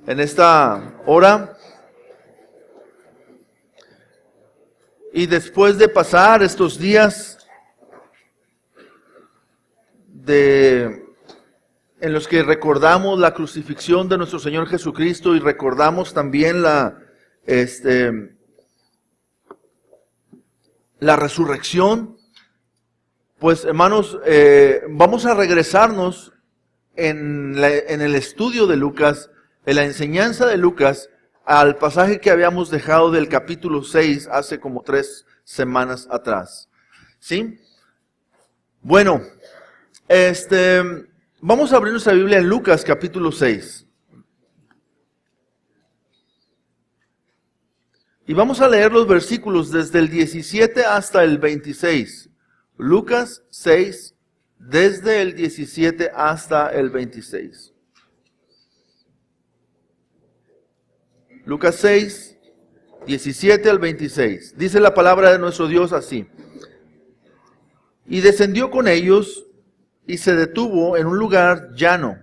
en esta hora. Y después de pasar estos días en los que recordamos la crucifixión de nuestro Señor Jesucristo y recordamos también la resurrección, pues hermanos, vamos a regresarnos en el estudio de Lucas, en la enseñanza de Lucas, al pasaje que habíamos dejado del capítulo 6 hace como 3 semanas atrás. ¿Sí? Bueno, vamos a abrir nuestra Biblia en Lucas capítulo 6. Y vamos a leer los versículos desde el 17 hasta el 26. Lucas 6, desde el 17 hasta el 26. Lucas 6, 17 al 26. Dice la palabra de nuestro Dios así. Y descendió con ellos y se detuvo en un lugar llano,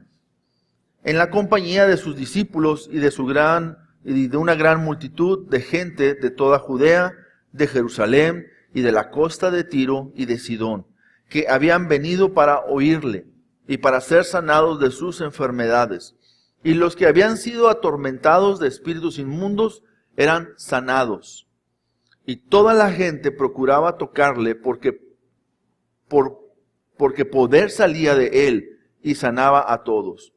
en la compañía de sus discípulos y de una gran multitud de gente de toda Judea, de Jerusalén y de la costa de Tiro y de Sidón, que habían venido para oírle y para ser sanados de sus enfermedades. Y los que habían sido atormentados de espíritus inmundos eran sanados. Y toda la gente procuraba tocarle porque poder salía de él y sanaba a todos.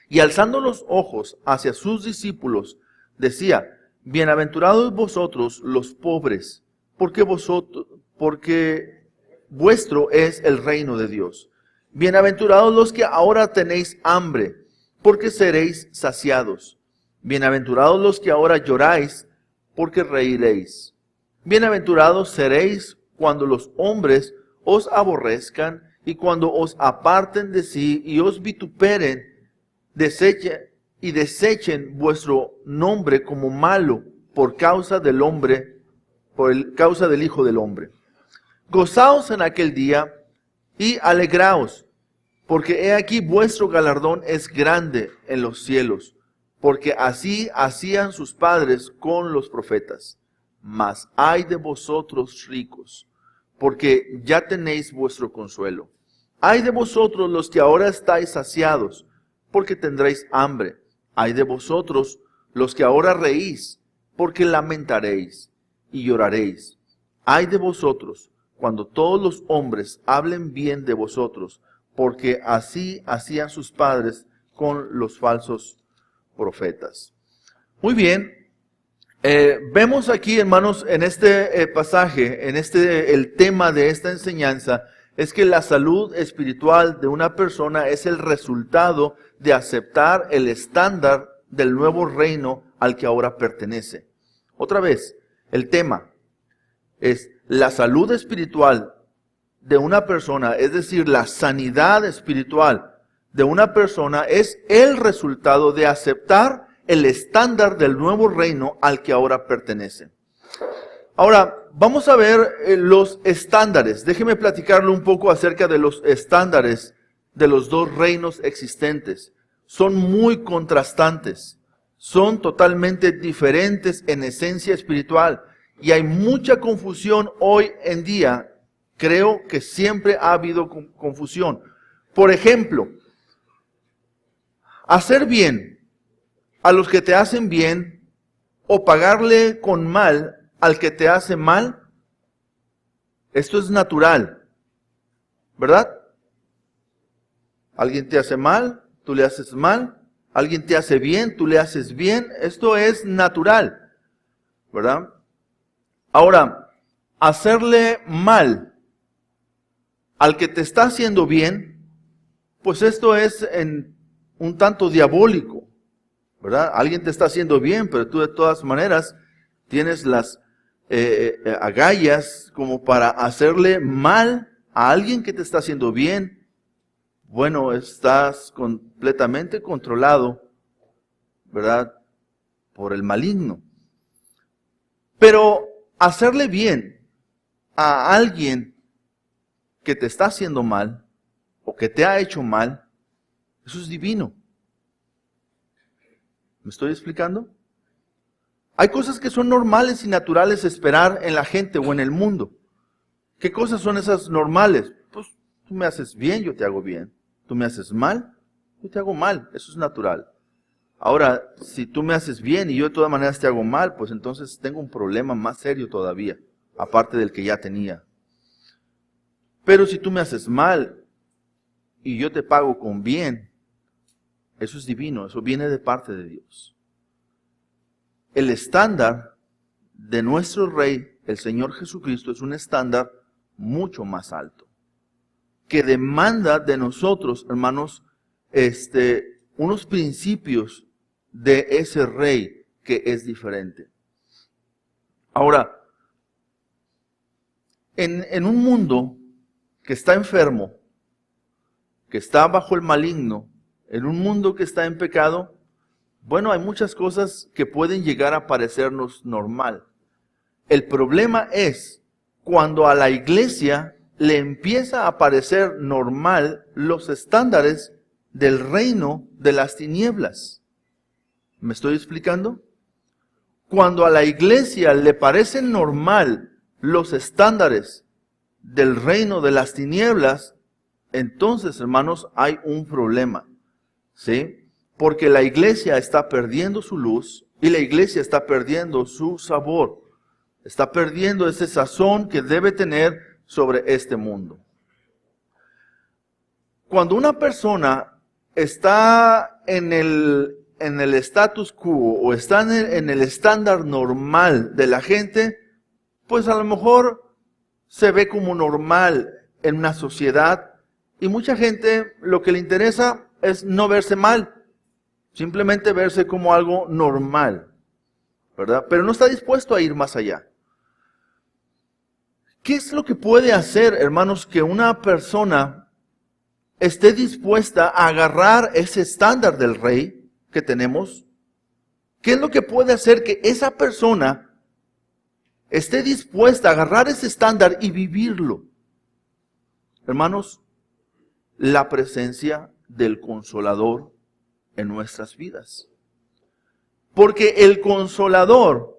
Y alzando los ojos hacia sus discípulos, decía: bienaventurados vosotros los pobres, porque vuestro es el reino de Dios. Bienaventurados los que ahora tenéis hambre, porque seréis saciados. Bienaventurados los que ahora lloráis, porque reiréis. Bienaventurados seréis cuando los hombres os aborrezcan y cuando os aparten de sí y os vituperen, desechen vuestro nombre como malo por causa del Hijo del Hombre. Gozaos en aquel día y alegraos, porque he aquí vuestro galardón es grande en los cielos, porque así hacían sus padres con los profetas. Mas ay de vosotros ricos, porque ya tenéis vuestro consuelo. Ay de vosotros los que ahora estáis saciados, porque tendréis hambre. Ay de vosotros los que ahora reís, porque lamentaréis y lloraréis. Ay de vosotros cuando todos los hombres hablen bien de vosotros, porque así hacían sus padres con los falsos profetas. Muy bien, vemos aquí, hermanos, en este pasaje, el tema de esta enseñanza, es que la salud espiritual de una persona es el resultado de aceptar el estándar del nuevo reino al que ahora pertenece. Otra vez, el tema es la salud espiritual de una persona, es decir, la sanidad espiritual de una persona es el resultado de aceptar el estándar del nuevo reino al que ahora pertenece. Ahora, vamos a ver los estándares. Déjeme platicarle un poco acerca de los estándares de los dos reinos existentes. Son muy contrastantes, son totalmente diferentes en esencia espiritual y hay mucha confusión hoy en día. Creo que siempre ha habido confusión. Por ejemplo, hacer bien a los que te hacen bien o pagarle con mal al que te hace mal, esto es natural, ¿verdad? Alguien te hace mal, tú le haces mal. Alguien te hace bien, tú le haces bien. Esto es natural, ¿verdad? Ahora, hacerle mal al que te está haciendo bien, pues esto es un tanto diabólico, ¿verdad? Alguien te está haciendo bien, pero tú de todas maneras tienes las agallas como para hacerle mal a alguien que te está haciendo bien. Bueno, estás completamente controlado, ¿verdad?, por el maligno. Pero hacerle bien a alguien que te está haciendo mal o que te ha hecho mal, eso es divino. ¿Me estoy explicando? Hay cosas que son normales y naturales esperar en la gente o en el mundo. ¿Qué cosas son esas normales? Pues tú me haces bien, yo te hago bien. Tú me haces mal, yo te hago mal. Eso es natural. Ahora, si tú me haces bien y yo de todas maneras te hago mal, pues entonces tengo un problema más serio todavía, aparte del que ya tenía. Pero si tú me haces mal y yo te pago con bien, eso es divino, eso viene de parte de Dios. El estándar de nuestro Rey, el Señor Jesucristo, es un estándar mucho más alto, que demanda de nosotros, hermanos, unos principios de ese Rey que es diferente. Ahora, en un mundo que está enfermo, que está bajo el maligno, en un mundo que está en pecado, bueno, hay muchas cosas que pueden llegar a parecernos normal. El problema es cuando a la iglesia le empieza a parecer normal los estándares del reino de las tinieblas. ¿Me estoy explicando? Cuando a la iglesia le parecen normal los estándares del reino de las tinieblas, entonces, hermanos, hay un problema, ¿sí? Porque la iglesia está perdiendo su luz y la iglesia está perdiendo su sabor. Está perdiendo ese sazón que debe tener sobre este mundo. Cuando una persona está en el status quo o está en el estándar normal de la gente, pues a lo mejor se ve como normal en una sociedad y mucha gente lo que le interesa es no verse mal, simplemente verse como algo normal, ¿verdad? Pero no está dispuesto a ir más allá. ¿Qué es lo que puede hacer, hermanos, que una persona esté dispuesta a agarrar ese estándar del Rey que tenemos? ¿Qué es lo que puede hacer que esa persona esté dispuesta a agarrar ese estándar y vivirlo? Hermanos, la presencia del Consolador en nuestras vidas. Porque el Consolador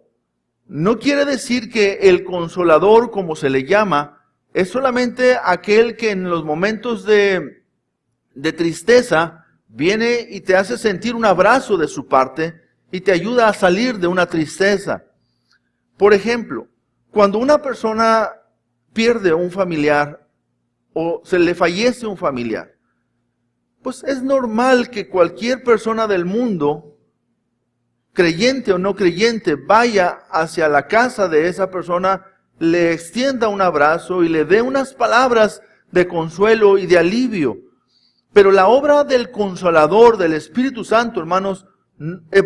no quiere decir que el Consolador, como se le llama, es solamente aquel que en los momentos de tristeza viene y te hace sentir un abrazo de su parte y te ayuda a salir de una tristeza. Por ejemplo, cuando una persona pierde un familiar o se le fallece un familiar, pues es normal que cualquier persona del mundo, creyente o no creyente, vaya hacia la casa de esa persona, le extienda un abrazo y le dé unas palabras de consuelo y de alivio. Pero la obra del Consolador, del Espíritu Santo, hermanos,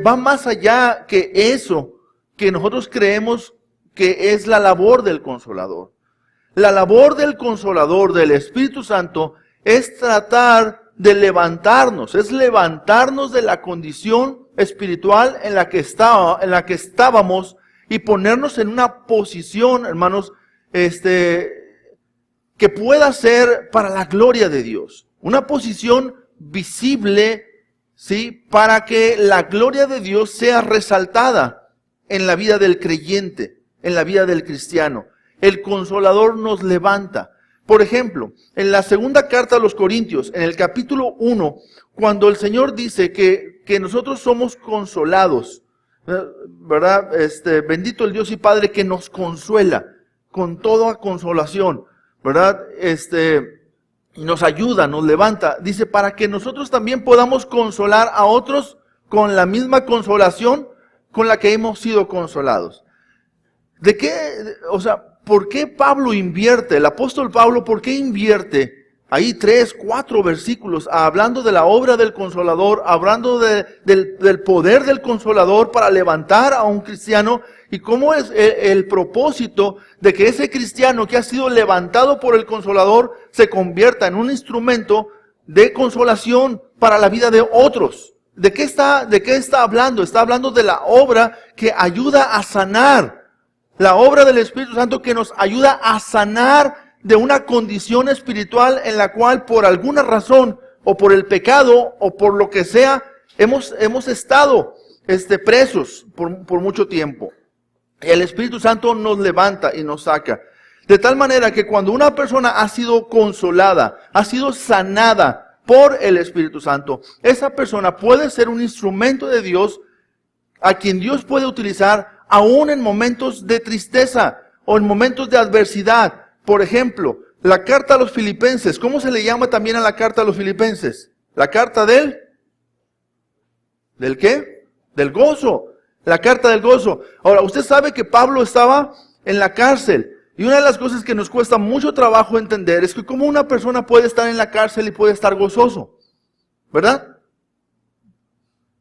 va más allá que eso que nosotros creemos que es la labor del Consolador. La labor del Consolador, del Espíritu Santo, es tratar de levantarnos, es levantarnos de la condición espiritual en la que estábamos y ponernos en una posición, hermanos, que pueda ser para la gloria de Dios. Una posición visible, ¿sí? Para que la gloria de Dios sea resaltada en la vida del creyente, en la vida del cristiano. El Consolador nos levanta. Por ejemplo, en la segunda carta a los Corintios, en el capítulo 1, cuando el Señor dice que nosotros somos consolados, ¿verdad? Bendito el Dios y Padre que nos consuela con toda consolación, ¿verdad? Y nos ayuda, nos levanta. Dice, para que nosotros también podamos consolar a otros con la misma consolación con la que hemos sido consolados. ¿De qué? O sea, ¿por qué Pablo invierte? El apóstol Pablo, ¿por qué invierte ahí 3, 4 versículos hablando de la obra del Consolador, hablando del poder del Consolador para levantar a un cristiano? ¿Y cómo es el propósito de que ese cristiano que ha sido levantado por el Consolador se convierta en un instrumento de consolación para la vida de otros? ¿De qué está hablando? Está hablando de la obra que ayuda a sanar. La obra del Espíritu Santo que nos ayuda a sanar de una condición espiritual en la cual por alguna razón o por el pecado o por lo que sea hemos estado presos por mucho tiempo. El Espíritu Santo nos levanta y nos saca. De tal manera que cuando una persona ha sido consolada, ha sido sanada por el Espíritu Santo, esa persona puede ser un instrumento de Dios a quien Dios puede utilizar aún en momentos de tristeza o en momentos de adversidad. Por ejemplo, la carta a los Filipenses. ¿Cómo se le llama también a la carta a los Filipenses? La carta ¿del qué? Del gozo. La carta del gozo. Ahora, usted sabe que Pablo estaba en la cárcel. Y una de las cosas que nos cuesta mucho trabajo entender es que cómo una persona puede estar en la cárcel y puede estar gozoso. ¿Verdad?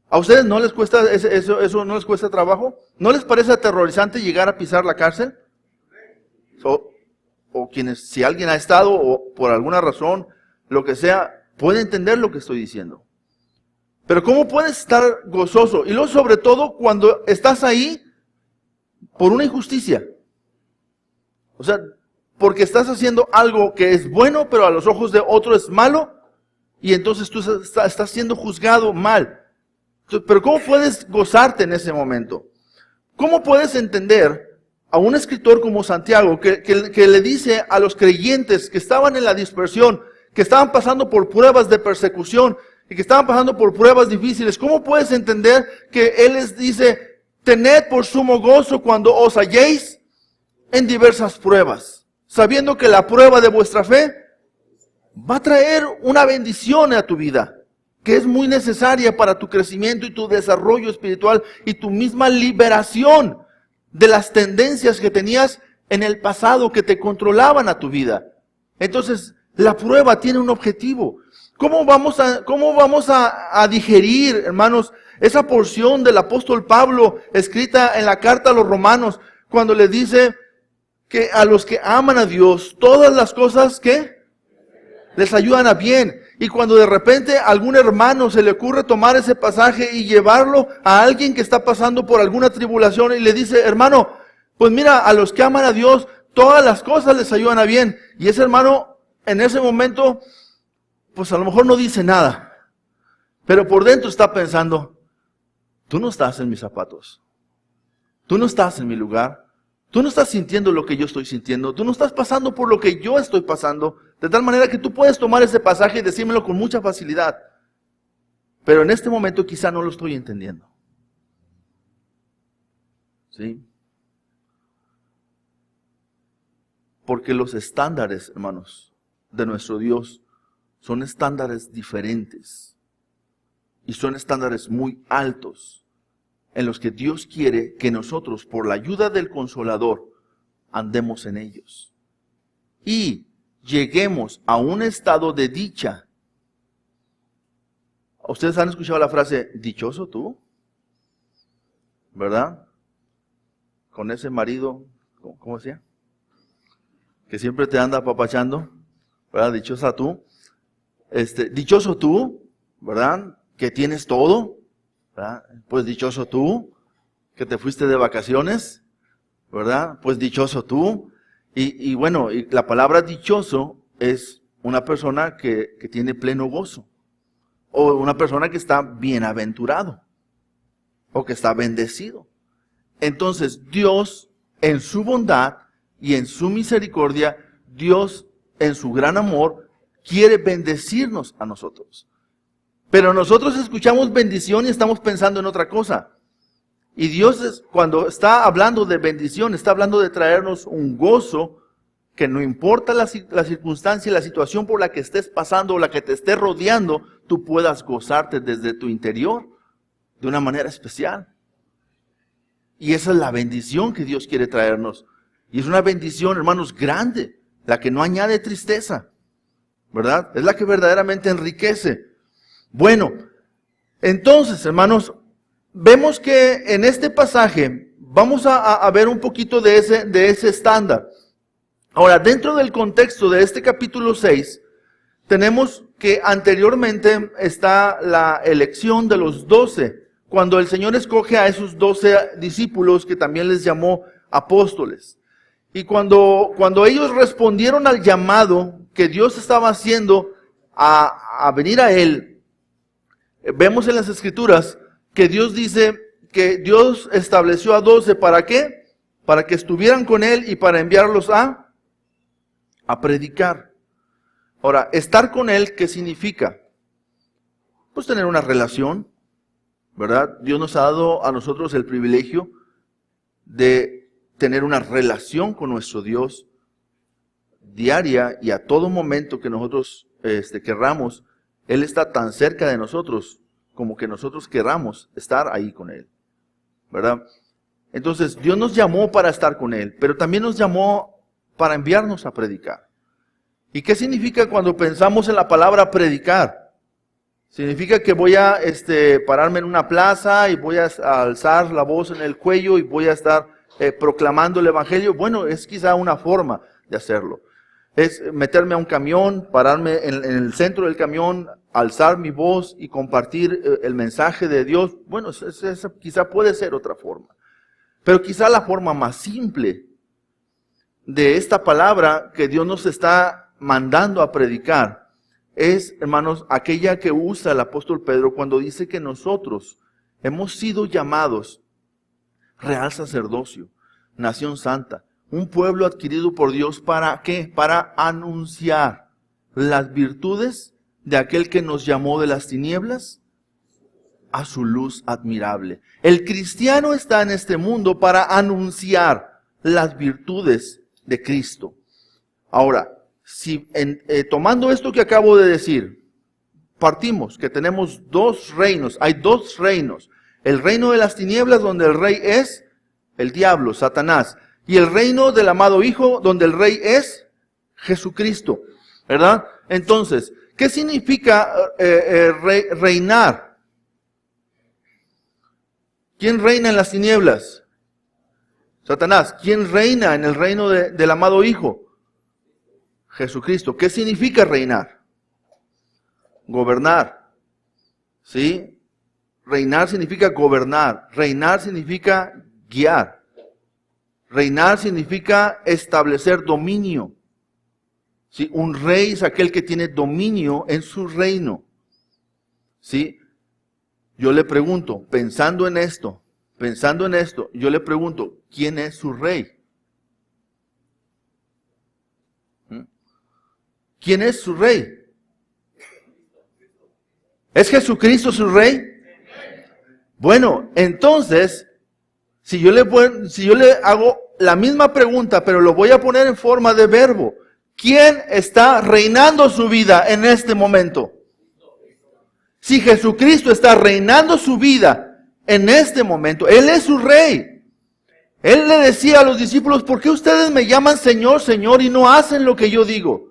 ¿A ustedes no les cuesta eso no les cuesta trabajo? ¿No les parece aterrorizante llegar a pisar la cárcel? O quienes, si alguien ha estado o por alguna razón, lo que sea, puede entender lo que estoy diciendo. Pero ¿cómo puedes estar gozoso? Y luego sobre todo cuando estás ahí por una injusticia. O sea, porque estás haciendo algo que es bueno, pero a los ojos de otro es malo, y entonces tú estás siendo juzgado mal. Pero ¿cómo puedes gozarte en ese momento? ¿Cómo puedes entender a un escritor como Santiago que le dice a los creyentes que estaban en la dispersión, que estaban pasando por pruebas de persecución y que estaban pasando por pruebas difíciles? ¿Cómo puedes entender que él les dice, tened por sumo gozo cuando os halléis en diversas pruebas, sabiendo que la prueba de vuestra fe va a traer una bendición a tu vida, que es muy necesaria para tu crecimiento y tu desarrollo espiritual y tu misma liberación de las tendencias que tenías en el pasado que te controlaban a tu vida? Entonces, la prueba tiene un objetivo. ¿Cómo vamos a digerir, hermanos, esa porción del apóstol Pablo escrita en la carta a los Romanos, cuando le dice que a los que aman a Dios, todas las cosas que les ayudan a bien? Y cuando de repente a algún hermano se le ocurre tomar ese pasaje y llevarlo a alguien que está pasando por alguna tribulación y le dice, hermano, pues mira, a los que aman a Dios, todas las cosas les ayudan a bien. Y ese hermano en ese momento, pues a lo mejor no dice nada, pero por dentro está pensando, tú no estás en mis zapatos, tú no estás en mi lugar, tú no estás sintiendo lo que yo estoy sintiendo, tú no estás pasando por lo que yo estoy pasando, de tal manera que tú puedes tomar ese pasaje y decírmelo con mucha facilidad, pero en este momento quizá no lo estoy entendiendo. ¿Sí? Porque los estándares, hermanos, de nuestro Dios son estándares diferentes y son estándares muy altos en los que Dios quiere que nosotros, por la ayuda del Consolador, andemos en ellos y lleguemos a un estado de dicha. ¿Ustedes han escuchado la frase, dichoso tú? ¿Verdad? Con ese marido, ¿cómo decía? Que siempre te anda apapachando, ¿verdad? Dichosa tú. Dichoso tú, ¿verdad? Que tienes todo, ¿verdad? Pues dichoso tú, que te fuiste de vacaciones, ¿verdad? Pues dichoso tú. Y bueno, y la palabra dichoso es una persona que tiene pleno gozo. O una persona que está bienaventurado. O que está bendecido. Entonces, Dios, en su bondad y en su misericordia, Dios, en su gran amor, quiere bendecirnos a nosotros. Pero nosotros escuchamos bendición y estamos pensando en otra cosa. Y Dios, cuando está hablando de bendición, está hablando de traernos un gozo que no importa la circunstancia y la situación por la que estés pasando o la que te esté rodeando, tú puedas gozarte desde tu interior de una manera especial. Y esa es la bendición que Dios quiere traernos. Y es una bendición, hermanos, grande, la que no añade tristeza, ¿verdad? Es la que verdaderamente enriquece. Bueno, entonces, hermanos, vemos que en este pasaje vamos a ver un poquito de ese estándar. Ahora, dentro del contexto de este capítulo 6, tenemos que anteriormente está la elección de los 12, cuando el Señor escoge a esos 12 discípulos que también les llamó apóstoles. Y cuando ellos respondieron al llamado que Dios estaba haciendo a venir a Él, vemos en las Escrituras que Dios dice que Dios estableció a 12, ¿para qué? Para que estuvieran con Él y para enviarlos a predicar. Ahora, estar con Él, ¿qué significa? Pues tener una relación, ¿verdad? Dios nos ha dado a nosotros el privilegio de tener una relación con nuestro Dios diaria y a todo momento que nosotros querramos. Él está tan cerca de nosotros como que nosotros querramos estar ahí con Él, ¿verdad? Entonces, Dios nos llamó para estar con Él, pero también nos llamó para enviarnos a predicar. ¿Y qué significa cuando pensamos en la palabra predicar? Significa que voy a pararme en una plaza y voy a alzar la voz en el cuello y voy a estar proclamando el Evangelio. Bueno, es quizá una forma de hacerlo. Es meterme a un camión, pararme en el centro del camión, alzar mi voz y compartir el mensaje de Dios. Bueno, esa quizá puede ser otra forma. Pero quizá la forma más simple de esta palabra que Dios nos está mandando a predicar es, hermanos, aquella que usa el apóstol Pedro cuando dice que nosotros hemos sido llamados real sacerdocio, nación santa, un pueblo adquirido por Dios. ¿Para qué? Para anunciar las virtudes de aquel que nos llamó de las tinieblas a su luz admirable. El cristiano está en este mundo para anunciar las virtudes de Cristo. Ahora, si tomando esto que acabo de decir, partimos que tenemos dos reinos, hay dos reinos. El reino de las tinieblas, donde el rey es el diablo, Satanás. Y el reino del amado Hijo, donde el rey es Jesucristo, ¿verdad? Entonces, ¿qué significa reinar? ¿Quién reina en las tinieblas? Satanás. ¿Quién reina en el reino del amado Hijo? Jesucristo. ¿Qué significa reinar? Gobernar. ¿Sí? Reinar significa gobernar. Reinar significa guiar. Reinar significa establecer dominio. ¿Sí? Un rey es aquel que tiene dominio en su reino. ¿Sí? Yo le pregunto, pensando en esto, yo le pregunto, ¿quién es su rey? ¿Quién es su rey? ¿Es Jesucristo su rey? Bueno, entonces, si yo le hago la misma pregunta, pero lo voy a poner en forma de verbo, ¿quién está reinando su vida en este momento? Si Jesucristo está reinando su vida en este momento, Él es su rey. Él le decía a los discípulos, ¿por qué ustedes me llaman Señor, Señor y no hacen lo que yo digo?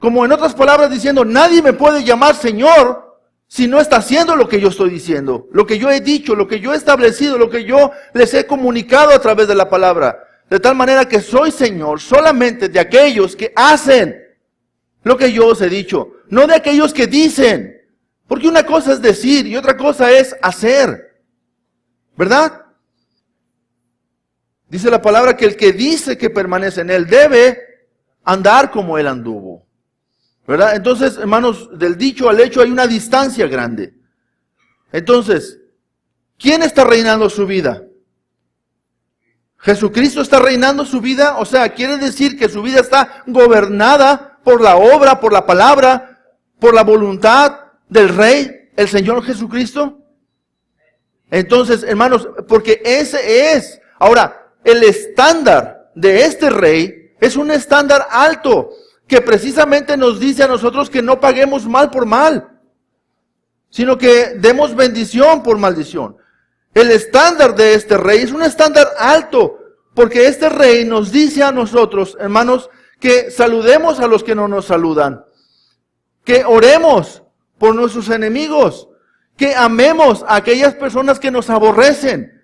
Como en otras palabras diciendo, nadie me puede llamar Señor si no está haciendo lo que yo estoy diciendo, lo que yo he dicho, lo que yo he establecido, lo que yo les he comunicado a través de la palabra. De tal manera que soy Señor solamente de aquellos que hacen lo que yo os he dicho, no de aquellos que dicen. Porque una cosa es decir y otra cosa es hacer. ¿Verdad? Dice la palabra que el que dice que permanece en Él debe andar como Él anduvo. ¿Verdad? Entonces, hermanos, del dicho al hecho hay una distancia grande. Entonces, ¿quién está reinando su vida? ¿Jesucristo está reinando su vida? O sea, quiere decir que su vida está gobernada por la obra, por la palabra, por la voluntad del Rey, el Señor Jesucristo. Entonces, hermanos, porque ese es. Ahora, el estándar de este Rey es un estándar alto, que precisamente nos dice a nosotros que no paguemos mal por mal, sino que demos bendición por maldición. El estándar de este Rey es un estándar alto, porque este Rey nos dice a nosotros, hermanos, que saludemos a los que no nos saludan, que oremos por nuestros enemigos, que amemos a aquellas personas que nos aborrecen.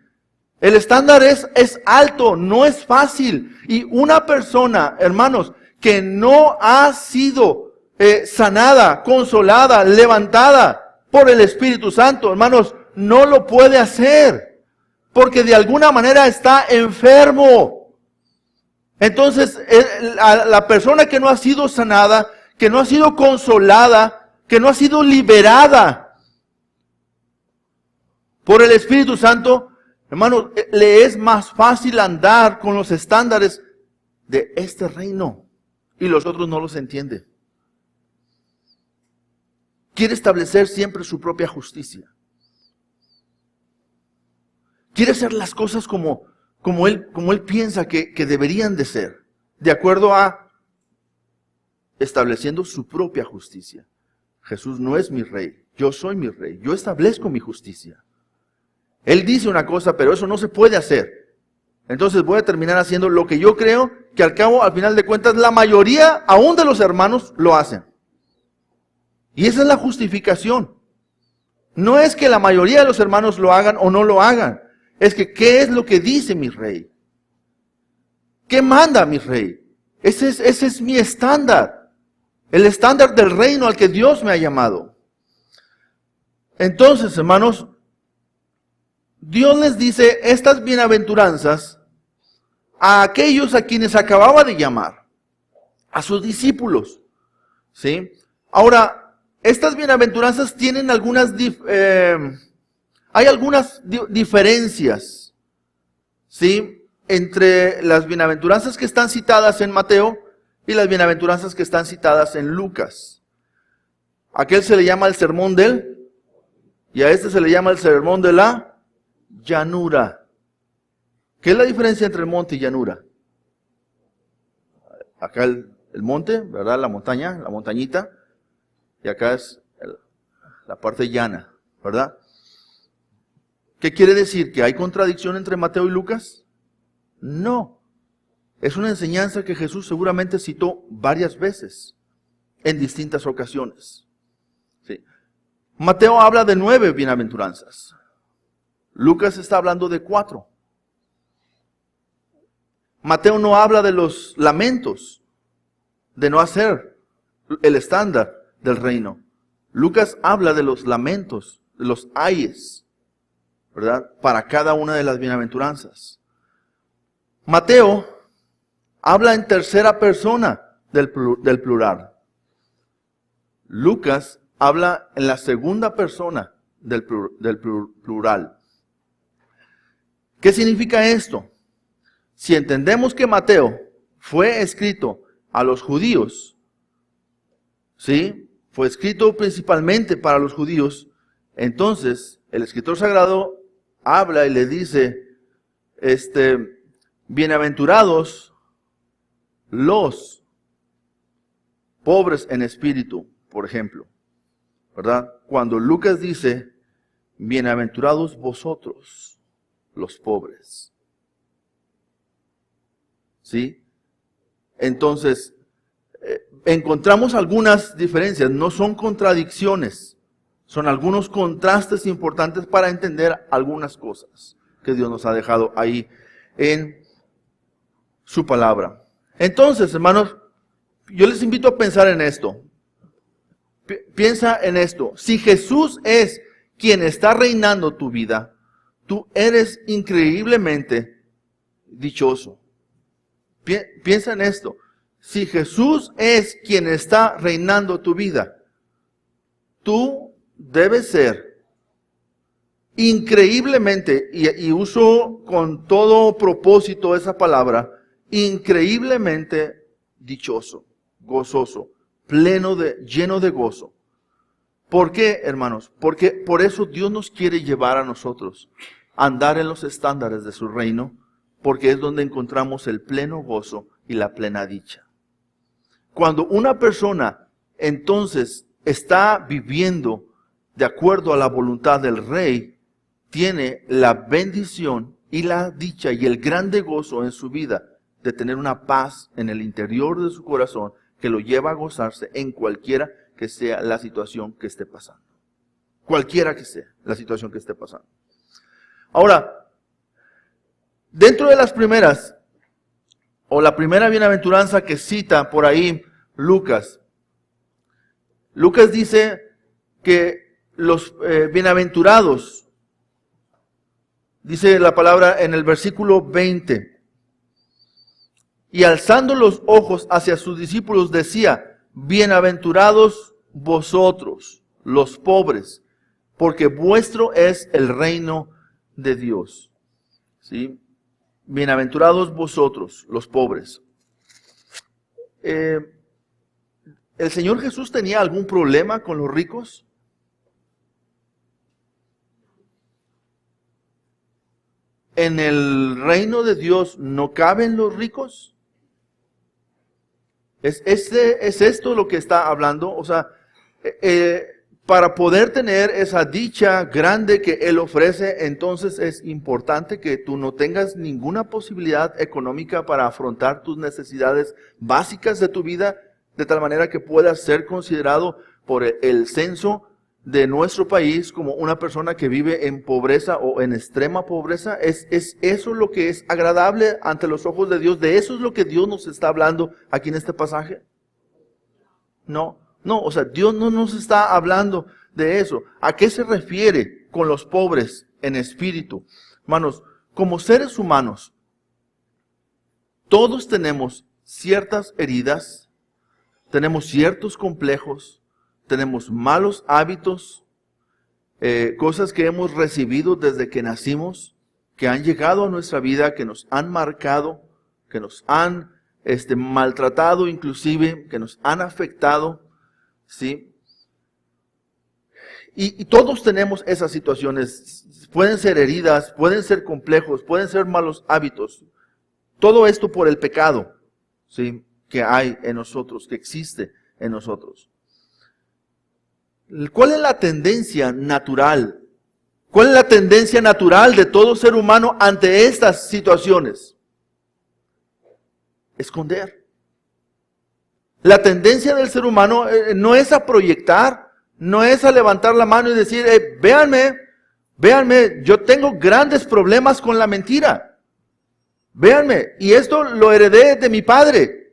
El estándar es alto, no es fácil. Y una persona, hermanos, que no ha sido sanada, consolada, levantada por el Espíritu Santo, hermanos, no lo puede hacer, porque de alguna manera está enfermo. Entonces, la persona que no ha sido sanada, que no ha sido consolada, que no ha sido liberada Por el Espíritu Santo, hermano, le es más fácil andar con los estándares de este reino. Y los otros no los entiende. Quiere establecer siempre su propia justicia. Quiere hacer las cosas como él piensa que deberían de ser. De acuerdo a estableciendo su propia justicia. Jesús no es mi rey. Yo soy mi rey. Yo establezco mi justicia. Él dice una cosa, pero eso no se puede hacer. Entonces voy a terminar haciendo lo que yo creo que al final de cuentas, la mayoría, aún de los hermanos, lo hacen. Y esa es la justificación. No es que la mayoría de los hermanos lo hagan o no lo hagan. Es que, ¿qué es lo que dice mi rey? ¿Qué manda mi rey? Ese es mi estándar. El estándar del reino al que Dios me ha llamado. Entonces, hermanos, Dios les dice estas bienaventuranzas a aquellos a quienes acababa de llamar, a sus discípulos. ¿Sí? Ahora, estas bienaventuranzas tienen hay algunas diferencias, ¿sí? Entre las bienaventuranzas que están citadas en Mateo y las bienaventuranzas que están citadas en Lucas. A aquel se le llama el sermón y a este se le llama el sermón de la llanura. ¿Qué es la diferencia entre el monte y llanura? Acá el monte, ¿verdad? La montaña, la montañita. Y acá es la parte llana, ¿verdad? ¿Qué quiere decir? ¿Que hay contradicción entre Mateo y Lucas? No. Es una enseñanza que Jesús seguramente citó varias veces, en distintas ocasiones. ¿Sí? Mateo habla de 9 bienaventuranzas. Lucas está hablando de 4. Mateo no habla de los lamentos, de no hacer el estándar del reino. Lucas habla de los lamentos, de los ayes, ¿verdad? Para cada una de las bienaventuranzas. Mateo habla en tercera persona del plural. Lucas habla en la segunda persona del plural. ¿Qué significa esto? Si entendemos que Mateo fue escrito a los judíos, ¿sí? Fue escrito principalmente para los judíos, entonces el escritor sagrado habla y le dice, bienaventurados los pobres en espíritu, por ejemplo, ¿verdad? Cuando Lucas dice, bienaventurados vosotros, los pobres. ¿Sí? Entonces, encontramos algunas diferencias, no son contradicciones, son algunos contrastes importantes para entender algunas cosas que Dios nos ha dejado ahí en su palabra. Entonces, hermanos, yo les invito a pensar en esto. Piensa en esto. Si Jesús es quien está reinando tu vida, tú eres increíblemente dichoso. Piensa en esto. Si Jesús es quien está reinando tu vida, tú debes ser increíblemente, y uso con todo propósito esa palabra, increíblemente dichoso, gozoso, lleno de gozo. ¿Por qué, hermanos? Porque por eso Dios nos quiere llevar a nosotros a andar en los estándares de su reino, porque es donde encontramos el pleno gozo y la plena dicha. Cuando una persona entonces está viviendo de acuerdo a la voluntad del Rey, tiene la bendición y la dicha y el grande gozo en su vida de tener una paz en el interior de su corazón que lo lleva a gozarse en cualquiera que sea la situación que esté pasando. Cualquiera que sea la situación que esté pasando. Ahora, dentro de las primeras, o la primera bienaventuranza que cita por ahí Lucas dice que los bienaventurados, dice la palabra en el versículo 20, y alzando los ojos hacia sus discípulos decía, bienaventurados vosotros, los pobres, porque vuestro es el reino de Dios. ¿Sí? Bienaventurados vosotros, los pobres. ¿El Señor Jesús tenía algún problema con los ricos? ¿En el reino de Dios no caben los ricos? ¿Es esto lo que está hablando? O sea, para poder tener esa dicha grande que Él ofrece, entonces es importante que tú no tengas ninguna posibilidad económica para afrontar tus necesidades básicas de tu vida, de tal manera que puedas ser considerado por el censo de nuestro país como una persona que vive en pobreza o en extrema pobreza. ¿Es eso lo que es agradable ante los ojos de Dios? ¿De eso es lo que Dios nos está hablando aquí en este pasaje? No, o sea, Dios no nos está hablando de eso. ¿A qué se refiere con los pobres en espíritu? Hermanos, como seres humanos, todos tenemos ciertas heridas, tenemos ciertos complejos, tenemos malos hábitos, cosas que hemos recibido desde que nacimos, que han llegado a nuestra vida, que nos han marcado, que nos han maltratado inclusive, que nos han afectado, ¿sí? Y todos tenemos esas situaciones. Pueden ser heridas, pueden ser complejos, pueden ser malos hábitos. Todo esto por el pecado, ¿sí?, que hay en nosotros, que existe en nosotros. ¿Cuál es la tendencia natural? ¿Cuál es la tendencia natural de todo ser humano ante estas situaciones? Esconder. La tendencia del ser humano no es a proyectar, no es a levantar la mano y decir, véanme, yo tengo grandes problemas con la mentira. Véanme, y esto lo heredé de mi padre.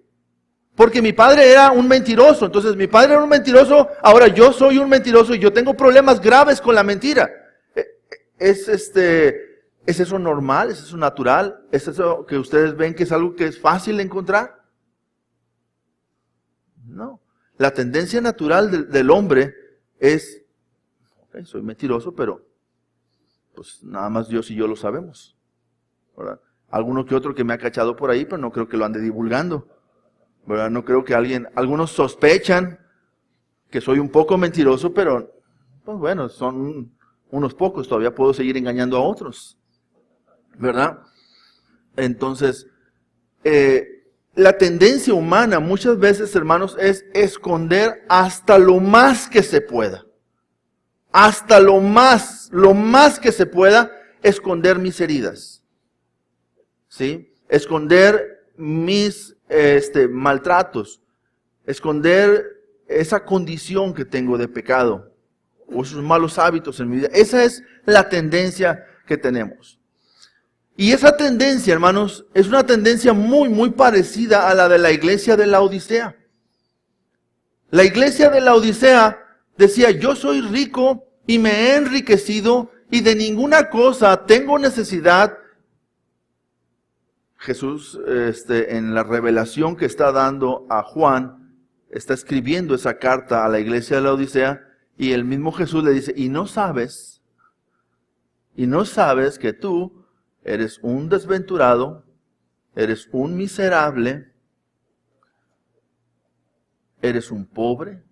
Porque mi padre era un mentiroso, entonces mi padre era un mentiroso, ahora yo soy un mentiroso y yo tengo problemas graves con la mentira. ¿Es eso normal? ¿Es eso natural? ¿Es eso que ustedes ven que es algo que es fácil de encontrar? No. La tendencia natural del hombre es, okay, soy mentiroso, pero pues nada más Dios y yo lo sabemos, ¿verdad? Alguno que otro que me ha cachado por ahí, pero no creo que lo ande divulgando, ¿verdad? No creo que algunos sospechan que soy un poco mentiroso, pero pues bueno, son unos pocos, todavía puedo seguir engañando a otros, ¿verdad? Entonces, la tendencia humana muchas veces, hermanos, es esconder hasta lo más que se pueda. Hasta lo más que se pueda, esconder mis heridas. ¿Sí? Esconder mis maltratos, esconder esa condición que tengo de pecado o esos malos hábitos en mi vida. Esa es la tendencia que tenemos. Y esa tendencia, hermanos, es una tendencia muy parecida a la de la iglesia de Laodicea. La iglesia de Laodicea decía, yo soy rico y me he enriquecido y de ninguna cosa tengo necesidad. Jesús, en la revelación que está dando a Juan, está escribiendo esa carta a la iglesia de la Odisea, y el mismo Jesús le dice, y no sabes que tú eres un desventurado, eres un miserable, eres un pobre,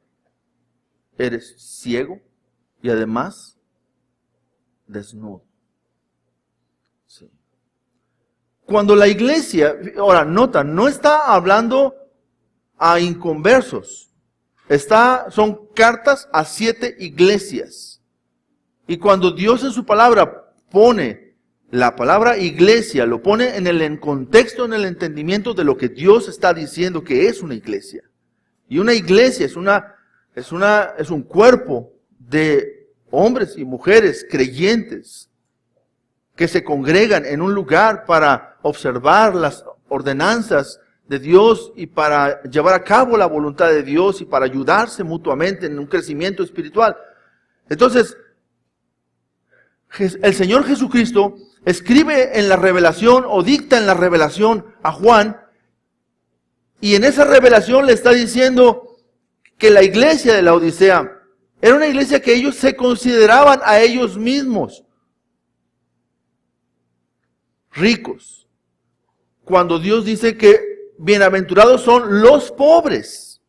eres ciego y además desnudo. Sí. Cuando la iglesia, ahora nota, no está hablando a inconversos. Son cartas a 7 iglesias. Y cuando Dios en su palabra pone la palabra iglesia, lo pone en el contexto, en el entendimiento de lo que Dios está diciendo que es una iglesia. Y una iglesia es un cuerpo de hombres y mujeres creyentes que se congregan en un lugar para observar las ordenanzas de Dios y para llevar a cabo la voluntad de Dios y para ayudarse mutuamente en un crecimiento espiritual. Entonces, el Señor Jesucristo escribe en la revelación o dicta en la revelación a Juan, y en esa revelación le está diciendo que la iglesia de la Odisea Era una iglesia que ellos se consideraban a ellos mismos ricos. Cuando Dios dice que bienaventurados son los pobres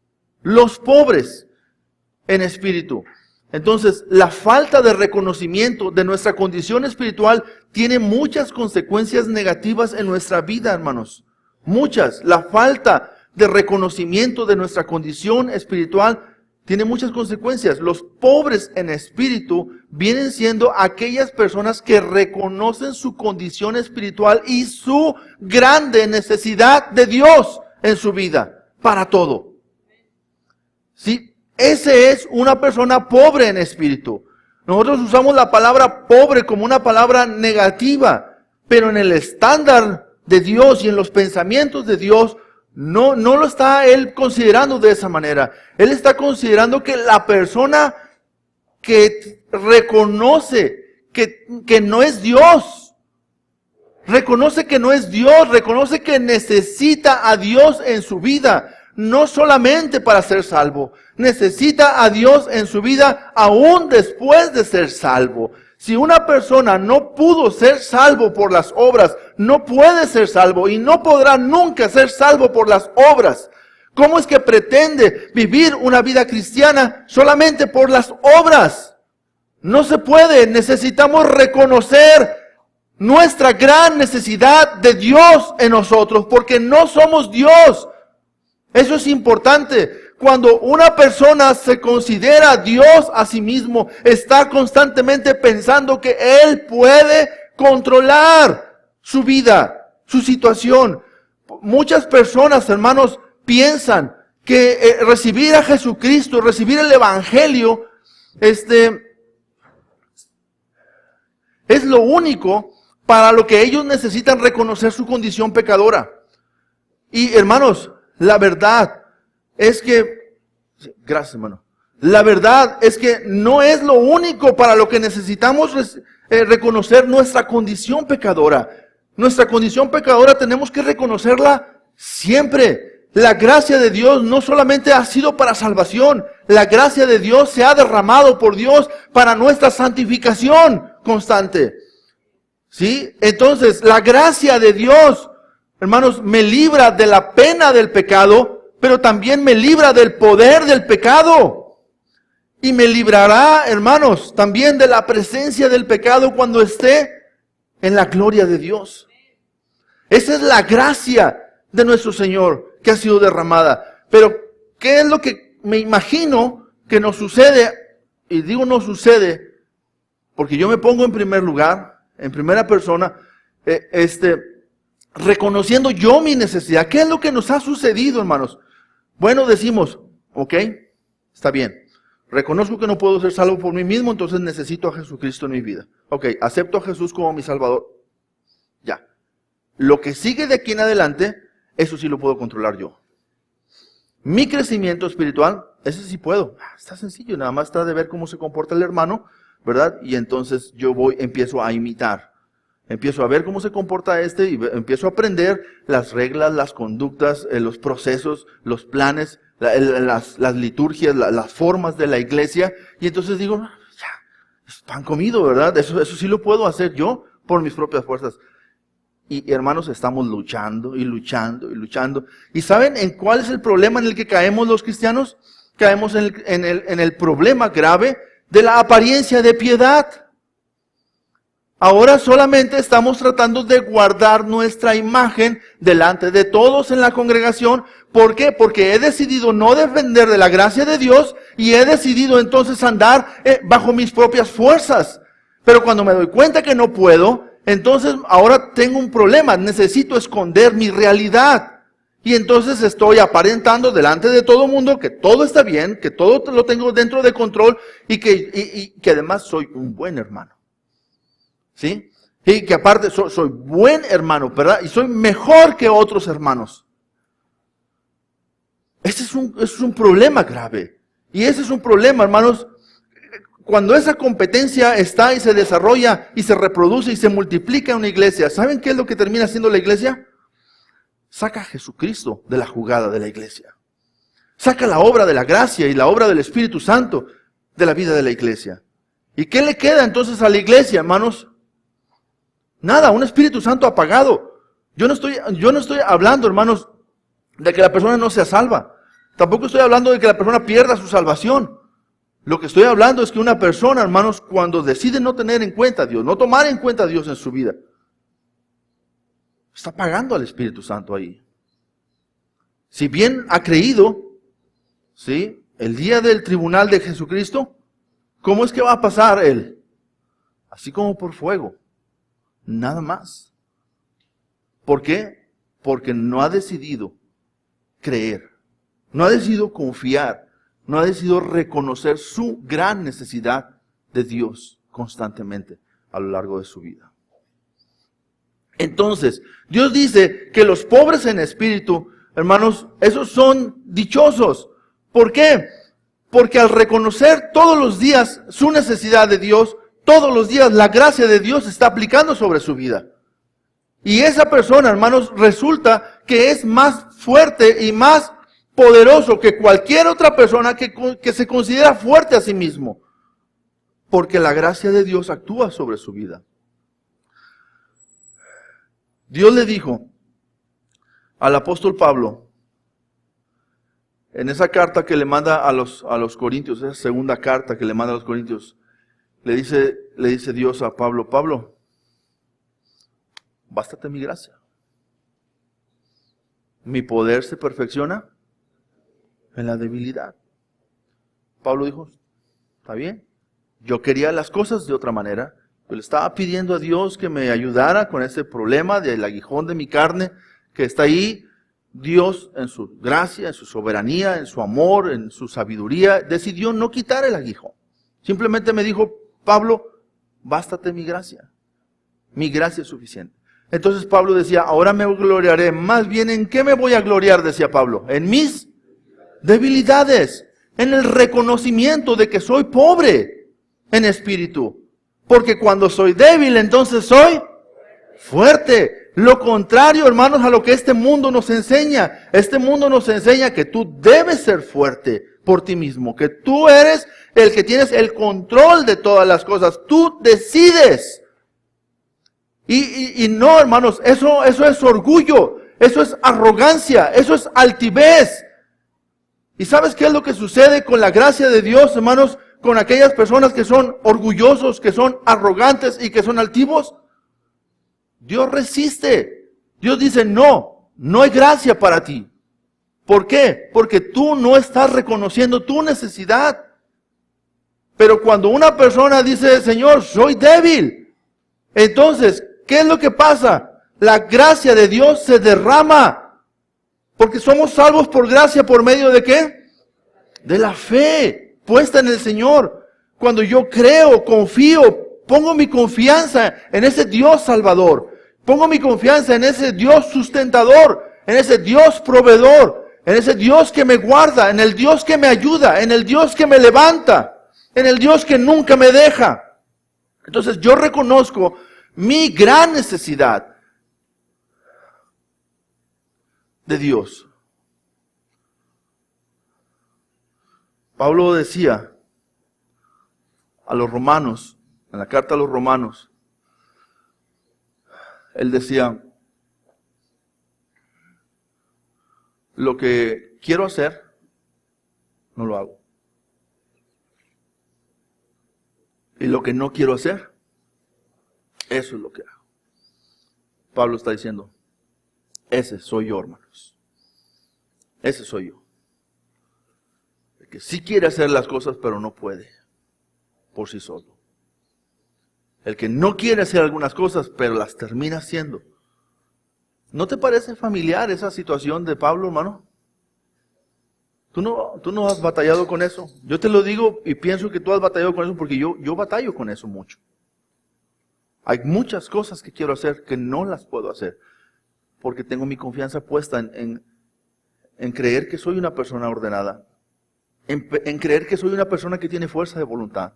en espíritu. Entonces, la falta de reconocimiento de nuestra condición espiritual tiene muchas consecuencias negativas en nuestra vida, hermanos. Muchas. La falta de reconocimiento de nuestra condición espiritual tiene muchas consecuencias. Los pobres en espíritu vienen siendo aquellas personas que reconocen su condición espiritual y su grande necesidad de Dios en su vida, para todo. ¿Sí? Ese es una persona pobre en espíritu. Nosotros usamos la palabra pobre como una palabra negativa, pero en el estándar de Dios y en los pensamientos de Dios, no lo está Él considerando de esa manera. Él está considerando que la persona que reconoce que no es Dios, reconoce que no es Dios, reconoce que necesita a Dios en su vida, no solamente para ser salvo, necesita a Dios en su vida aún después de ser salvo. Si una persona no pudo ser salvo por las obras, no puede ser salvo y no podrá nunca ser salvo por las obras. ¿Cómo es que pretende vivir una vida cristiana solamente por las obras? No se puede. Necesitamos reconocer nuestra gran necesidad de Dios en nosotros, porque no somos Dios. Eso es importante. Cuando una persona se considera Dios a sí mismo, está constantemente pensando que Él puede controlar su vida, su situación. Muchas personas, hermanos, piensan que recibir a Jesucristo, recibir el Evangelio, es lo único para lo que ellos necesitan reconocer su condición pecadora. Y hermanos, la verdad es que, gracias hermano, la verdad es que no es lo único para lo que necesitamos reconocer nuestra condición pecadora. Nuestra condición pecadora tenemos que reconocerla siempre. La gracia de Dios no solamente ha sido para salvación, la gracia de Dios se ha derramado por Dios para nuestra santificación constante. ¿Sí? Entonces, la gracia de Dios, hermanos, me libra de la pena del pecado, pero también me libra del poder del pecado. Y me librará, hermanos, también de la presencia del pecado cuando esté en la gloria de Dios. Esa es la gracia de nuestro Señor que ha sido derramada. Pero, ¿qué es lo que me imagino que nos sucede? Y digo no sucede, porque yo me pongo en primer lugar, en primera persona, reconociendo yo mi necesidad. ¿Qué es lo que nos ha sucedido, hermanos? Bueno, decimos, ok, está bien. Reconozco que no puedo ser salvo por mí mismo, entonces necesito a Jesucristo en mi vida. Ok, acepto a Jesús como mi Salvador. Ya. Lo que sigue de aquí en adelante, eso sí lo puedo controlar yo. Mi crecimiento espiritual, ese sí puedo. Está sencillo, nada más está de ver cómo se comporta el hermano, ¿verdad? Y entonces yo empiezo a imitar. Empiezo a ver cómo se comporta y empiezo a aprender las reglas, las conductas, los procesos, los planes, las liturgias, las formas de la iglesia. Y entonces digo, ya, es pan comido, ¿verdad? Eso sí lo puedo hacer yo por mis propias fuerzas. Y hermanos, estamos luchando y luchando y luchando. ¿Y saben en cuál es el problema en el que caemos los cristianos? Caemos en el problema grave de la apariencia de piedad. Ahora solamente estamos tratando de guardar nuestra imagen delante de todos en la congregación. ¿Por qué? Porque he decidido no depender de la gracia de Dios y he decidido entonces andar bajo mis propias fuerzas. Pero cuando me doy cuenta que no puedo, entonces ahora tengo un problema. Necesito esconder mi realidad. Y entonces estoy aparentando delante de todo el mundo que todo está bien, que todo lo tengo dentro de control y que además soy un buen hermano. ¿Sí? Y que aparte soy buen hermano, ¿verdad? Y soy mejor que otros hermanos. Ese es un problema grave. Y ese es un problema, hermanos. Cuando esa competencia está y se desarrolla y se reproduce y se multiplica en una iglesia, ¿saben qué es lo que termina haciendo la iglesia? Saca a Jesucristo de la jugada de la iglesia. Saca la obra de la gracia y la obra del Espíritu Santo. de la vida de la iglesia. ¿Y qué le queda entonces a la iglesia, hermanos? Nada, un Espíritu Santo apagado. Yo no estoy hablando, hermanos, de que la persona no sea salva. Tampoco estoy hablando de que la persona pierda su salvación. Lo que estoy hablando es que una persona, hermanos, cuando decide no tener en cuenta a Dios, no tomar en cuenta a Dios en su vida, está pagando al Espíritu Santo ahí. Si bien ha creído, ¿sí?, el día del tribunal de Jesucristo, ¿cómo es que va a pasar él? Así como por fuego. Nada más. ¿Por qué? Porque no ha decidido creer. No ha decidido confiar. No ha decidido reconocer su gran necesidad de Dios constantemente a lo largo de su vida. Entonces, Dios dice que los pobres en espíritu, hermanos, esos son dichosos. ¿Por qué? Porque al reconocer todos los días su necesidad de Dios, todos los días la gracia de Dios se está aplicando sobre su vida. Y esa persona, hermanos, resulta que es más fuerte y más poderoso que cualquier otra persona que se considera fuerte a sí mismo. Porque la gracia de Dios actúa sobre su vida. Dios le dijo al apóstol Pablo, en esa carta que le manda a los Corintios, esa segunda carta que le manda a los Corintios, le dice Dios a Pablo, Pablo, bástate mi gracia. Mi poder se perfecciona en la debilidad. Pablo dijo, está bien, yo quería las cosas de otra manera. Yo le estaba pidiendo a Dios que me ayudara con ese problema del aguijón de mi carne que está ahí. Dios, en su gracia, en su soberanía, en su amor, en su sabiduría, decidió no quitar el aguijón. Simplemente me dijo, Pablo, bástate mi gracia. Mi gracia es suficiente. Entonces Pablo decía, ahora me gloriaré. Más bien, ¿en qué me voy a gloriar? Decía Pablo. En mis debilidades. En el reconocimiento de que soy pobre en espíritu. Porque cuando soy débil, entonces soy fuerte. Lo contrario, hermanos, a lo que este mundo nos enseña. Este mundo nos enseña que tú debes ser fuerte por ti mismo. Que tú eres el que tienes el control de todas las cosas. Tú decides. Y no, hermanos, eso es orgullo. Eso es arrogancia. Eso es altivez. ¿Y sabes qué es lo que sucede con la gracia de Dios, hermanos? Con aquellas personas que son orgullosos, que son arrogantes y que son altivos. Dios resiste. Dios dice, no hay gracia para ti. ¿Por qué? Porque tú no estás reconociendo tu necesidad. Pero cuando una persona dice, Señor, soy débil, entonces, ¿qué es lo que pasa? La gracia de Dios se derrama. Porque somos salvos por gracia, ¿por medio de qué? De la fe puesta en el Señor. Cuando yo creo, confío, pongo mi confianza en ese Dios salvador. Pongo mi confianza en ese Dios sustentador, en ese Dios proveedor, en ese Dios que me guarda, en el Dios que me ayuda, en el Dios que me levanta, en el Dios que nunca me deja. Entonces yo reconozco mi gran necesidad de Dios. Pablo decía a los romanos, en la carta a los romanos, él decía, lo que quiero hacer, no lo hago. Y lo que no quiero hacer, eso es lo que hago. Pablo está diciendo, ese soy yo, hermanos. Ese soy yo. El que sí quiere hacer las cosas, pero no puede por sí solo. El que no quiere hacer algunas cosas, pero las termina haciendo. ¿No te parece familiar esa situación de Pablo, hermano? ¿Tú no has batallado con eso? Yo te lo digo y pienso que tú has batallado con eso porque yo batallo con eso mucho. Hay muchas cosas que quiero hacer que no las puedo hacer porque tengo mi confianza puesta en creer que soy una persona ordenada, en creer que soy una persona que tiene fuerza de voluntad,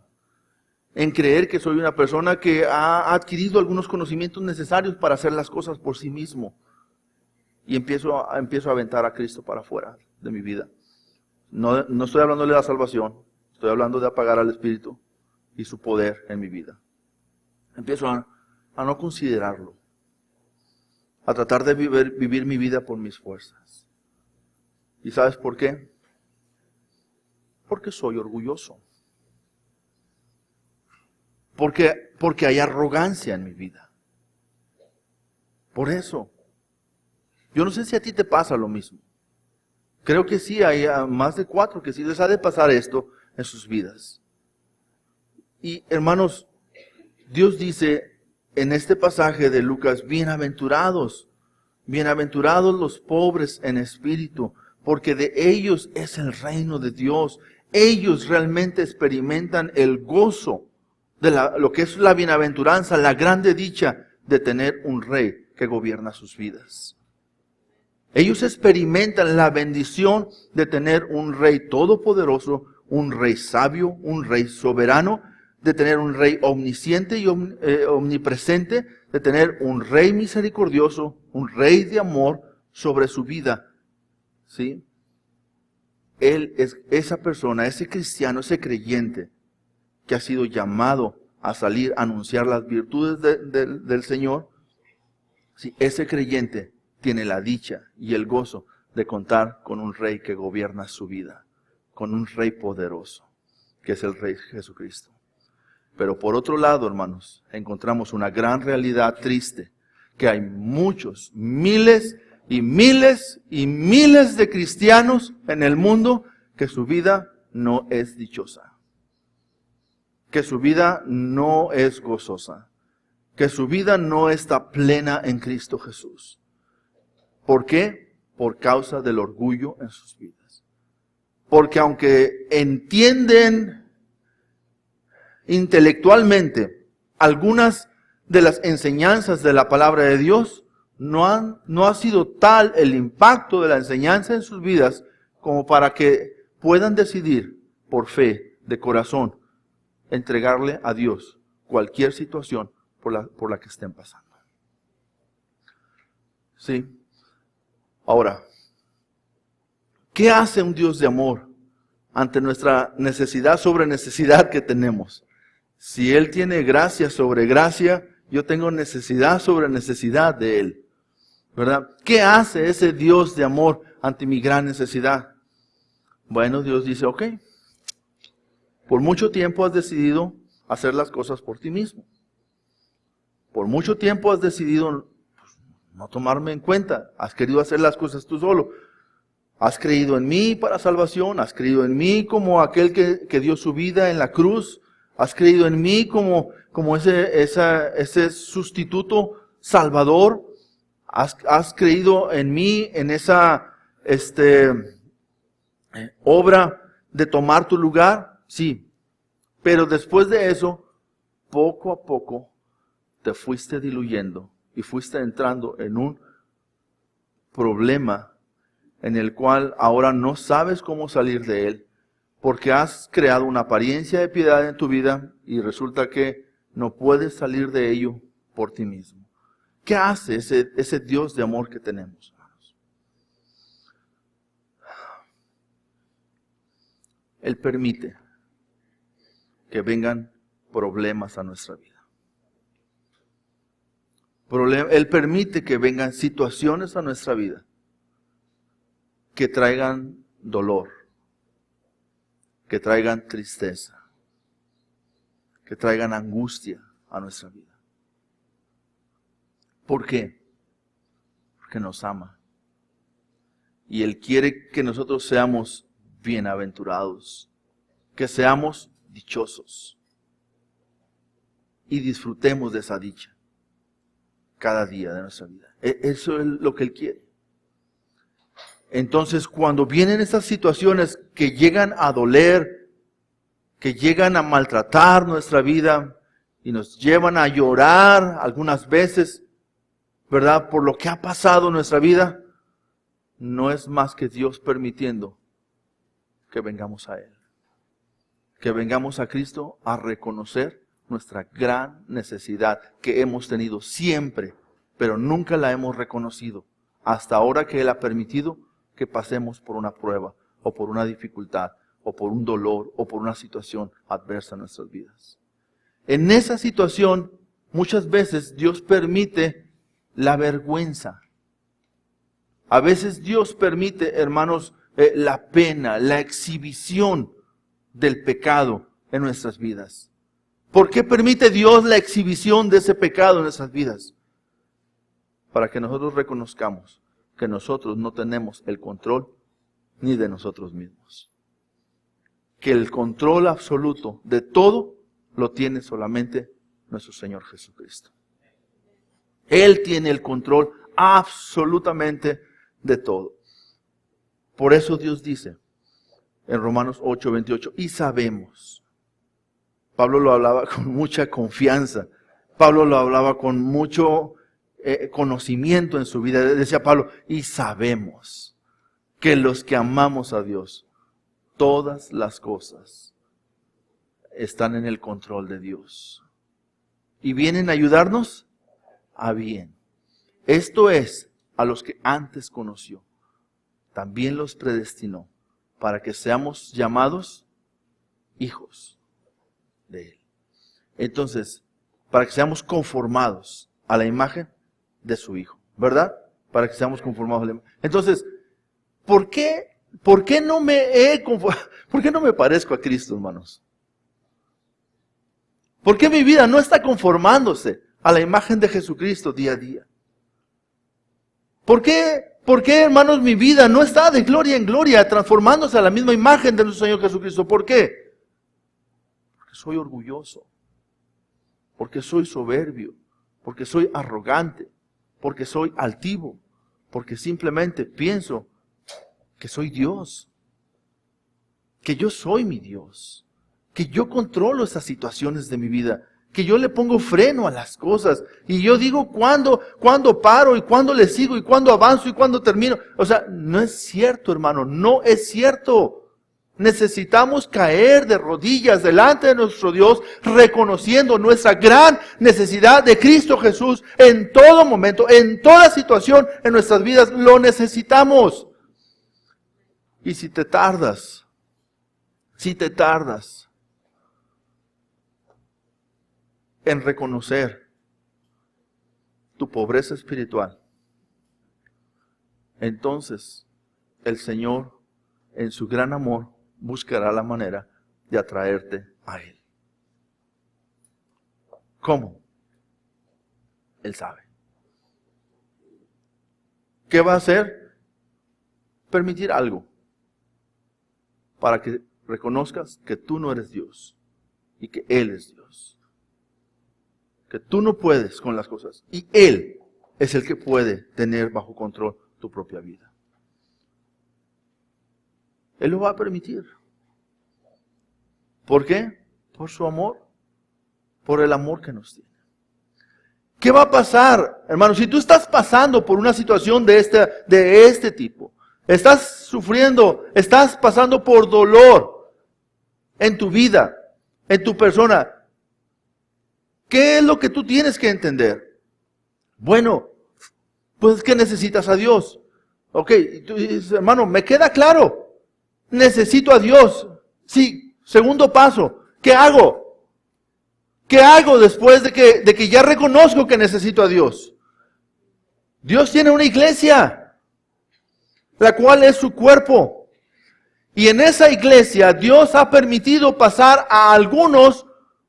en creer que soy una persona que ha adquirido algunos conocimientos necesarios para hacer las cosas por sí mismo. Y empiezo a aventar a Cristo para afuera de mi vida. No estoy hablando de la salvación, Estoy hablando de apagar al espíritu y su poder en mi vida. Empiezo a no considerarlo, a tratar de vivir mi vida por mis fuerzas. ¿Y sabes por qué? Porque soy orgulloso. Porque hay arrogancia en mi vida. Por eso. Yo no sé si a ti te pasa lo mismo. Creo que sí, hay más de 4 que sí les ha de pasar esto en sus vidas. Y hermanos, Dios dice en este pasaje de Lucas, bienaventurados los pobres en espíritu, porque de ellos es el reino de Dios. Ellos realmente experimentan el gozo de lo que es la bienaventuranza, la grande dicha de tener un rey que gobierna sus vidas. Ellos experimentan la bendición de tener un rey todopoderoso, un rey sabio, un rey soberano, de tener un rey omnisciente y omnipresente, de tener un rey misericordioso, un rey de amor sobre su vida. ¿Sí? Él es esa persona, ese cristiano, ese creyente que ha sido llamado a salir a anunciar las virtudes del Señor. ¿Sí? Ese creyente tiene la dicha y el gozo de contar con un rey que gobierna su vida, con un rey poderoso, que es el Rey Jesucristo. Pero por otro lado, hermanos, encontramos una gran realidad triste, que hay muchos, miles y miles y miles de cristianos en el mundo que su vida no es dichosa, que su vida no es gozosa, que su vida no está plena en Cristo Jesús. ¿Por qué? Por causa del orgullo en sus vidas. Porque aunque entienden intelectualmente algunas de las enseñanzas de la palabra de Dios, no ha sido tal el impacto de la enseñanza en sus vidas como para que puedan decidir por fe, de corazón, entregarle a Dios cualquier situación por la que estén pasando. ¿Sí? Ahora, ¿qué hace un Dios de amor ante nuestra necesidad sobre necesidad que tenemos? Si Él tiene gracia sobre gracia, yo tengo necesidad sobre necesidad de Él, ¿verdad? ¿Qué hace ese Dios de amor ante mi gran necesidad? Bueno, Dios dice, ok, por mucho tiempo has decidido hacer las cosas por ti mismo. Por mucho tiempo has decidido no tomarme en cuenta. Has querido hacer las cosas tú solo. Has creído en mí para salvación. Has creído en mí como aquel que dio su vida en la cruz. Has creído en mí como ese sustituto salvador. Has creído en mí en esa obra de tomar tu lugar. Sí. Pero después de eso, poco a poco te fuiste diluyendo y fuiste entrando en un problema en el cual ahora no sabes cómo salir de él, porque has creado una apariencia de piedad en tu vida y resulta que no puedes salir de ello por ti mismo. ¿Qué hace ese Dios de amor que tenemos, hermanos? Él permite que vengan problemas a nuestra vida. Él permite que vengan situaciones a nuestra vida que traigan dolor, que traigan tristeza, que traigan angustia a nuestra vida. ¿Por qué? Porque nos ama. Y Él quiere que nosotros seamos bienaventurados, que seamos dichosos y disfrutemos de esa dicha cada día de nuestra vida. Eso es lo que Él quiere. Entonces, cuando vienen esas situaciones que llegan a doler, que llegan a maltratar nuestra vida y nos llevan a llorar algunas veces, ¿verdad? Por lo que ha pasado en nuestra vida, no es más que Dios permitiendo que vengamos a Él. Que vengamos a Cristo a reconocer nuestra gran necesidad que hemos tenido siempre, pero nunca la hemos reconocido hasta ahora que Él ha permitido que pasemos por una prueba o por una dificultad o por un dolor o por una situación adversa en nuestras vidas. En esa situación, muchas veces Dios permite la vergüenza. A veces Dios permite, hermanos, la pena, la exhibición del pecado en nuestras vidas. ¿Por qué permite Dios la exhibición de ese pecado en nuestras vidas? Para que nosotros reconozcamos que nosotros no tenemos el control ni de nosotros mismos. Que el control absoluto de todo lo tiene solamente nuestro Señor Jesucristo. Él tiene el control absolutamente de todo. Por eso Dios dice en Romanos 8:28, y sabemos. Pablo lo hablaba con mucha confianza. Pablo lo hablaba con mucho conocimiento en su vida. Decía Pablo, y sabemos que los que amamos a Dios, todas las cosas están en el control de Dios. ¿Y vienen a ayudarnos? A bien. Esto es, a los que antes conoció, también los predestinó para que seamos llamados hijos de Él. Entonces, para que seamos conformados a la imagen de su Hijo, ¿verdad? Para que seamos conformados a la imagen. Entonces, ¿por qué no ¿por qué no me parezco a Cristo, hermanos? ¿Por qué mi vida no está conformándose a la imagen de Jesucristo día a día? ¿Por qué, hermanos, mi vida no está de gloria en gloria, transformándose a la misma imagen de nuestro Señor Jesucristo? ¿Por qué? Porque soy orgulloso, porque soy soberbio, porque soy arrogante, porque soy altivo, porque simplemente pienso que soy Dios, que yo soy mi Dios, que yo controlo esas situaciones de mi vida, que yo le pongo freno a las cosas, y yo digo cuándo paro, y cuándo le sigo, y cuándo avanzo, y cuándo termino. O sea, no es cierto, hermano, no es cierto. Necesitamos caer de rodillas delante de nuestro Dios, reconociendo nuestra gran necesidad de Cristo Jesús en todo momento, en toda situación en nuestras vidas, lo necesitamos. Y si te tardas en reconocer tu pobreza espiritual, entonces el Señor, en su gran amor, buscará la manera de atraerte a Él. ¿Cómo? Él sabe. ¿Qué va a hacer? Permitir algo para que reconozcas que tú no eres Dios y que Él es Dios. Que tú no puedes con las cosas y Él es el que puede tener bajo control tu propia vida. Él lo va a permitir. ¿Por qué? Por su amor, por el amor que nos tiene. ¿Qué va a pasar, hermano? Si tú estás pasando por una situación de este tipo, estás sufriendo, estás pasando por dolor en tu vida, en tu persona, ¿qué es lo que tú tienes que entender? Bueno, pues que necesitas a Dios. Ok, tú dices, hermano, me queda claro. Necesito a Dios. Sí, segundo paso, ¿qué hago? ¿Qué hago después de que ya reconozco que necesito a Dios? Dios tiene una iglesia, la cual es su cuerpo. Y en esa iglesia Dios ha permitido pasar a algunos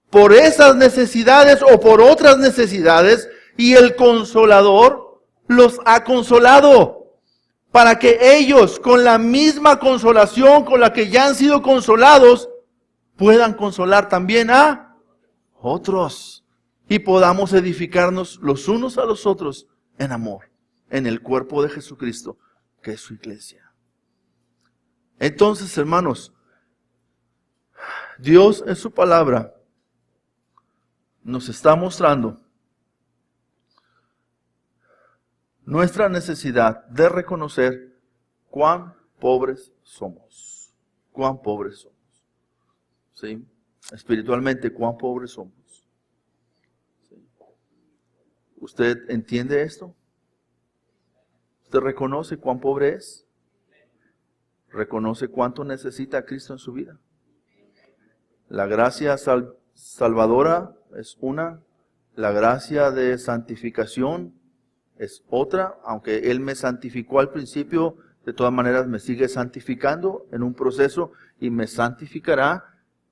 por esas necesidades o por otras necesidades, y el Consolador los ha consolado para que ellos, con la misma consolación con la que ya han sido consolados, puedan consolar también a otros y podamos edificarnos los unos a los otros en amor, en el cuerpo de Jesucristo, que es su iglesia. Entonces, hermanos, Dios en su palabra nos está mostrando nuestra necesidad de reconocer cuán pobres somos. Cuán pobres somos. ¿Sí? Espiritualmente, cuán pobres somos. ¿Sí? ¿Usted entiende esto? ¿Usted reconoce cuán pobre es? reconoce cuánto necesita a Cristo en su vida. La gracia salvadora es una, la gracia de santificación es otra, aunque Él me santificó al principio, de todas maneras me sigue santificando en un proceso y me santificará,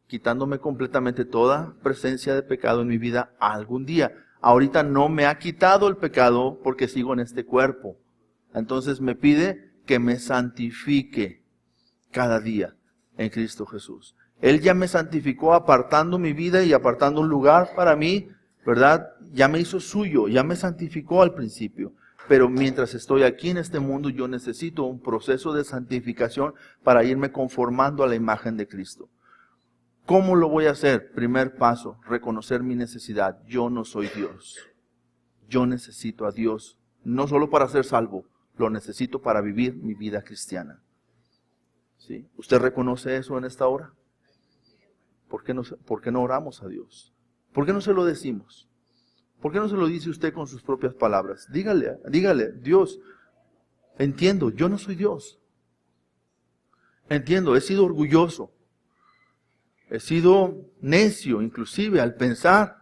quitándome completamente toda presencia de pecado en mi vida algún día. Ahorita no me ha quitado el pecado porque sigo en este cuerpo. Entonces me pide que me santifique cada día en Cristo Jesús. Él ya me santificó apartando mi vida y apartando un lugar para mí, ¿verdad? Ya me hizo suyo, ya me santificó al principio. Pero mientras estoy aquí en este mundo, yo necesito un proceso de santificación para irme conformando a la imagen de Cristo. ¿Cómo lo voy a hacer? Primer paso, reconocer mi necesidad. Yo no soy Dios. Yo necesito a Dios, no solo para ser salvo, lo necesito para vivir mi vida cristiana. ¿Sí? ¿Usted reconoce eso en esta hora? ¿Por qué no oramos a Dios? ¿Por qué no se lo decimos? ¿Por qué no se lo dice usted con sus propias palabras? Dígale, Dios, entiendo, yo no soy Dios. Entiendo, he sido orgulloso. He sido necio, inclusive, al pensar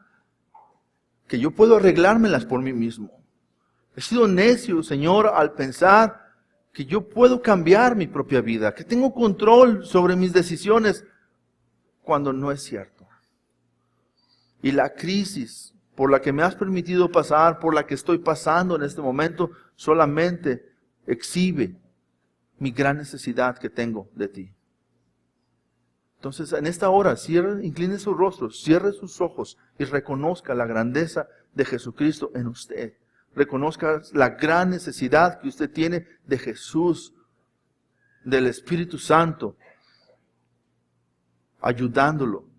que yo puedo arreglármelas por mí mismo. He sido necio, Señor, al pensar que yo puedo cambiar mi propia vida, que tengo control sobre mis decisiones, cuando no es cierto. Y la crisis por la que me has permitido pasar, por la que estoy pasando en este momento, solamente exhibe mi gran necesidad que tengo de ti. Entonces, en esta hora, incline sus rostros, cierre sus ojos y reconozca la grandeza de Jesucristo en usted. Reconozca la gran necesidad que usted tiene de Jesús, del Espíritu Santo, ayudándolo